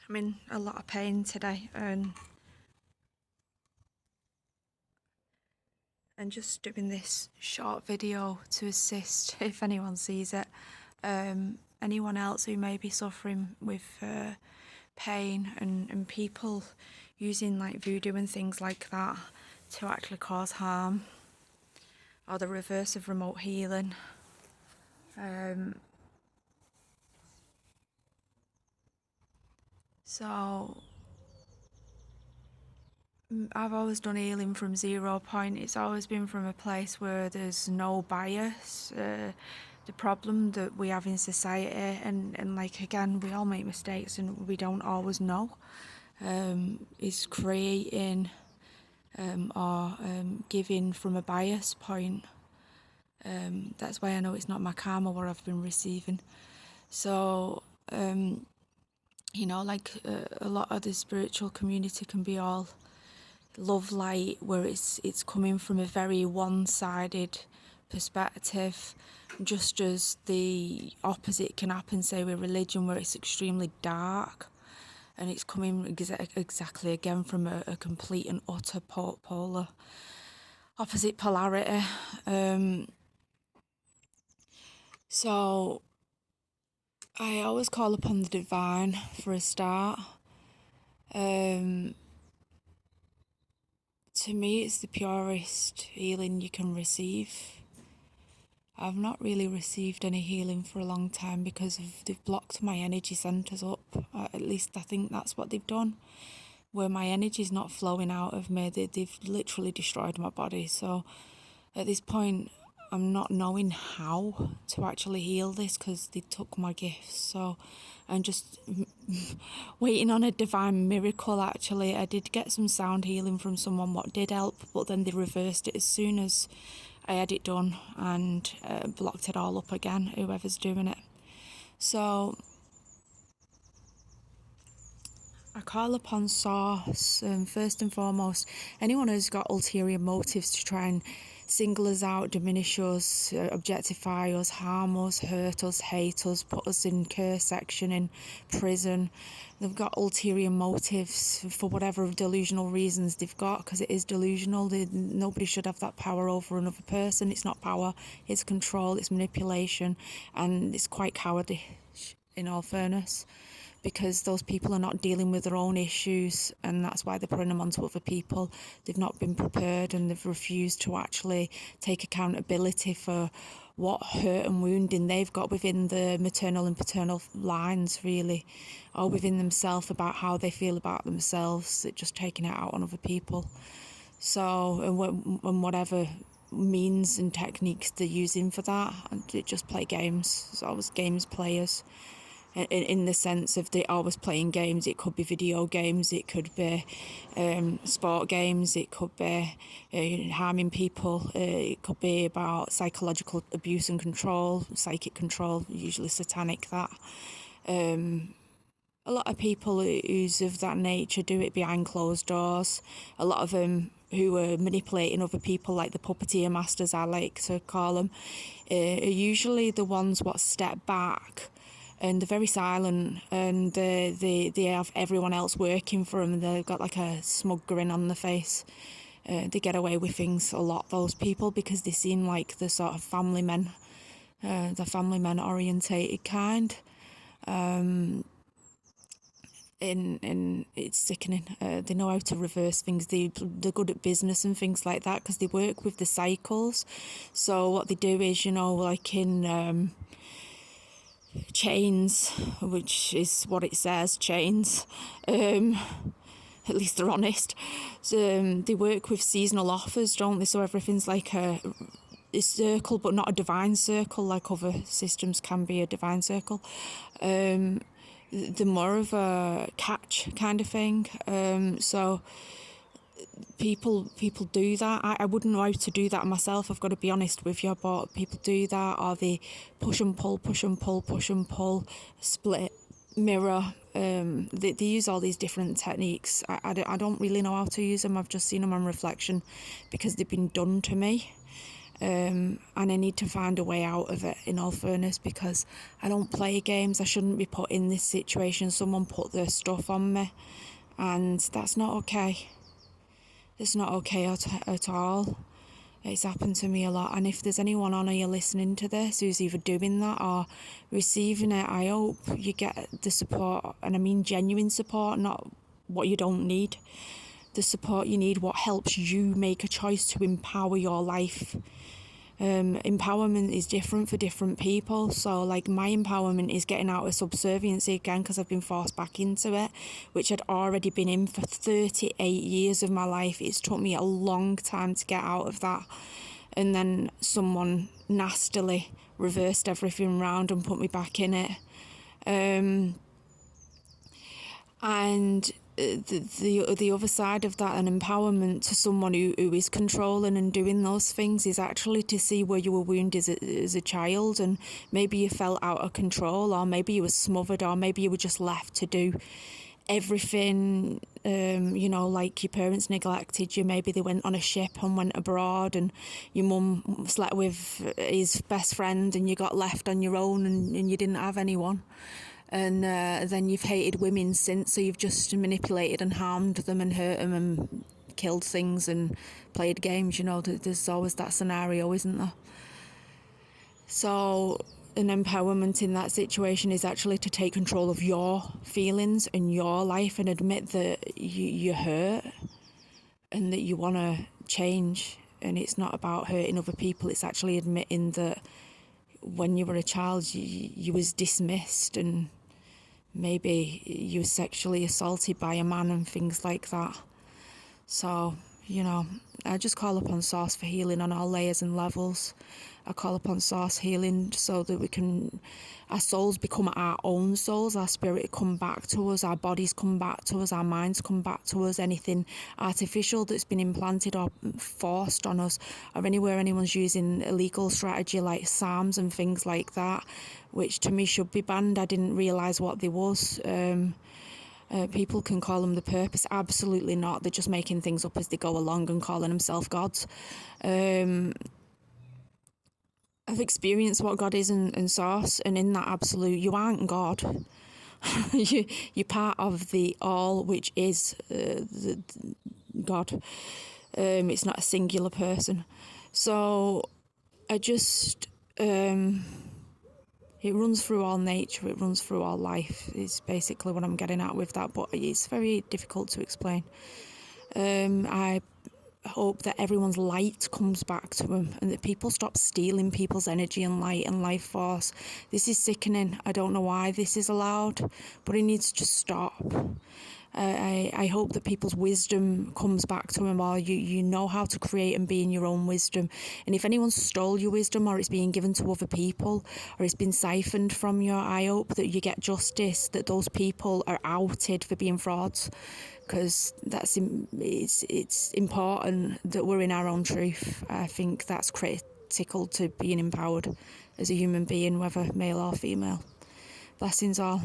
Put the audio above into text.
I'm in a lot of pain today, and just doing this short video to assist if anyone sees it. Anyone else who may be suffering with pain, and people using like voodoo and things like that to actually cause harm, or the reverse of remote healing. So I've always done healing from 0 point. It's always been from a place where there's no bias. The problem that we have in society, and like again, we all make mistakes and we don't always know, is creating or giving from a bias point. That's why I know it's not my karma what I've been receiving. So like a lot of the spiritual community can be all love light, where it's coming from a very one-sided perspective, just as the opposite can happen, say, with religion, where it's extremely dark, and it's coming exactly again from a complete and utter polar opposite polarity. So I always call upon the divine for a start. To me, it's the purest healing you can receive. I've not really received any healing for a long time because they've blocked my energy centres up. At least I think that's what they've done. Where my energy's not flowing out of me, they've literally destroyed my body. So at this point, I'm not knowing how to actually heal this because they took my gifts. So I'm just waiting on a divine miracle. Actually, I did get some sound healing from someone, what did help, but then they reversed it as soon as I had it done, and blocked it all up again, whoever's doing it. So I call upon Source, first and foremost. Anyone who's got ulterior motives to try and single us out, diminish us, objectify us, harm us, hurt us, hate us, put us in care section, in prison. They've got ulterior motives for whatever delusional reasons they've got, because it is delusional. Nobody should have that power over another person. It's not power, it's control, it's manipulation, and it's quite cowardly, in all fairness, because those people are not dealing with their own issues, and that's why they're putting them onto other people. They've not been prepared, and they've refused to actually take accountability for what hurt and wounding they've got within the maternal and paternal lines, really, or within themselves, about how they feel about themselves, just taking it out on other people. So, and whatever means and techniques they're using for that, and they just play games. It's always games players. In the sense of they're always playing games. It could be video games, it could be sport games, it could be harming people, it could be about psychological abuse and control, psychic control, usually satanic, that. A lot of people who's of that nature do it behind closed doors. A lot of them who are manipulating other people, like the puppeteer masters, I like to call them, are usually the ones what step back, and they're very silent, and they have everyone else working for them, and they've got like a smug grin on their face. They get away with things a lot, those people, because they seem like the sort of family men, the family men orientated kind. And it's sickening. They know how to reverse things. They're good at business and things like that, because they work with the cycles. So what they do is, like in chains, which is what it says, chains, at least they're honest. So, they work with seasonal offers, don't they? So everything's like a circle, but not a divine circle like other systems can be a divine circle. They're more of a catch kind of thing. So people do that. I wouldn't know how to do that myself, I've got to be honest with you, but people do that, or they push and pull, split, mirror. They use all these different techniques. I don't really know how to use them. I've just seen them on reflection because they've been done to me. And I need to find a way out of it, in all fairness, because I don't play games. I shouldn't be put in this situation. Someone put their stuff on me, and that's not okay. It's not okay at all. It's happened to me a lot, and if there's anyone on here listening to this who's either doing that or receiving it, I hope you get the support, and I mean genuine support, not what you don't need. The support you need, what helps you make a choice to empower your life. Empowerment is different for different people. So like my empowerment is getting out of subserviency again, because I've been forced back into it, which I'd already been in for 38 years of my life. It's took me a long time to get out of that, and then someone nastily reversed everything round and put me back in it. And the other side of that, an empowerment to someone who is controlling and doing those things, is actually to see where you were wounded as a child, and maybe you felt out of control, or maybe you were smothered, or maybe you were just left to do everything. Like your parents neglected you. Maybe they went on a ship and went abroad, and your mum slept with his best friend, and you got left on your own, and you didn't have anyone. And then you've hated women since, so you've just manipulated and harmed them and hurt them and killed things and played games. There's always that scenario, isn't there? So an empowerment in that situation is actually to take control of your feelings and your life, and admit that you're hurt and that you want to change. And it's not about hurting other people, it's actually admitting that when you were a child, you was dismissed, and maybe you were sexually assaulted by a man and things like that. So, I just call upon Source for healing on all layers and levels. I call upon Source healing so that our souls become our own souls, our spirit come back to us, our bodies come back to us, our minds come back to us. Anything artificial that's been implanted or forced on us, or anywhere anyone's using illegal strategy like SARMs and things like that, which to me should be banned. I didn't realise what they was. People can call them the purpose. Absolutely not. They're just making things up as they go along and calling themselves gods. I've experienced what God is and Source, and in that absolute, you aren't God. You're part of the all, which is the God. It's not a singular person. So I just... it runs through all nature, it runs through all life, is basically what I'm getting at with that, but it's very difficult to explain. I hope that everyone's light comes back to them, and that people stop stealing people's energy and light and life force. This is sickening. I don't know why this is allowed, but it needs to stop. I hope that people's wisdom comes back to them, or you know how to create and be in your own wisdom. And if anyone stole your wisdom, or it's being given to other people, or it's been siphoned from you, I hope that you get justice, that those people are outed for being frauds, because it's important that we're in our own truth. I think that's critical to being empowered as a human being, whether male or female. Blessings all.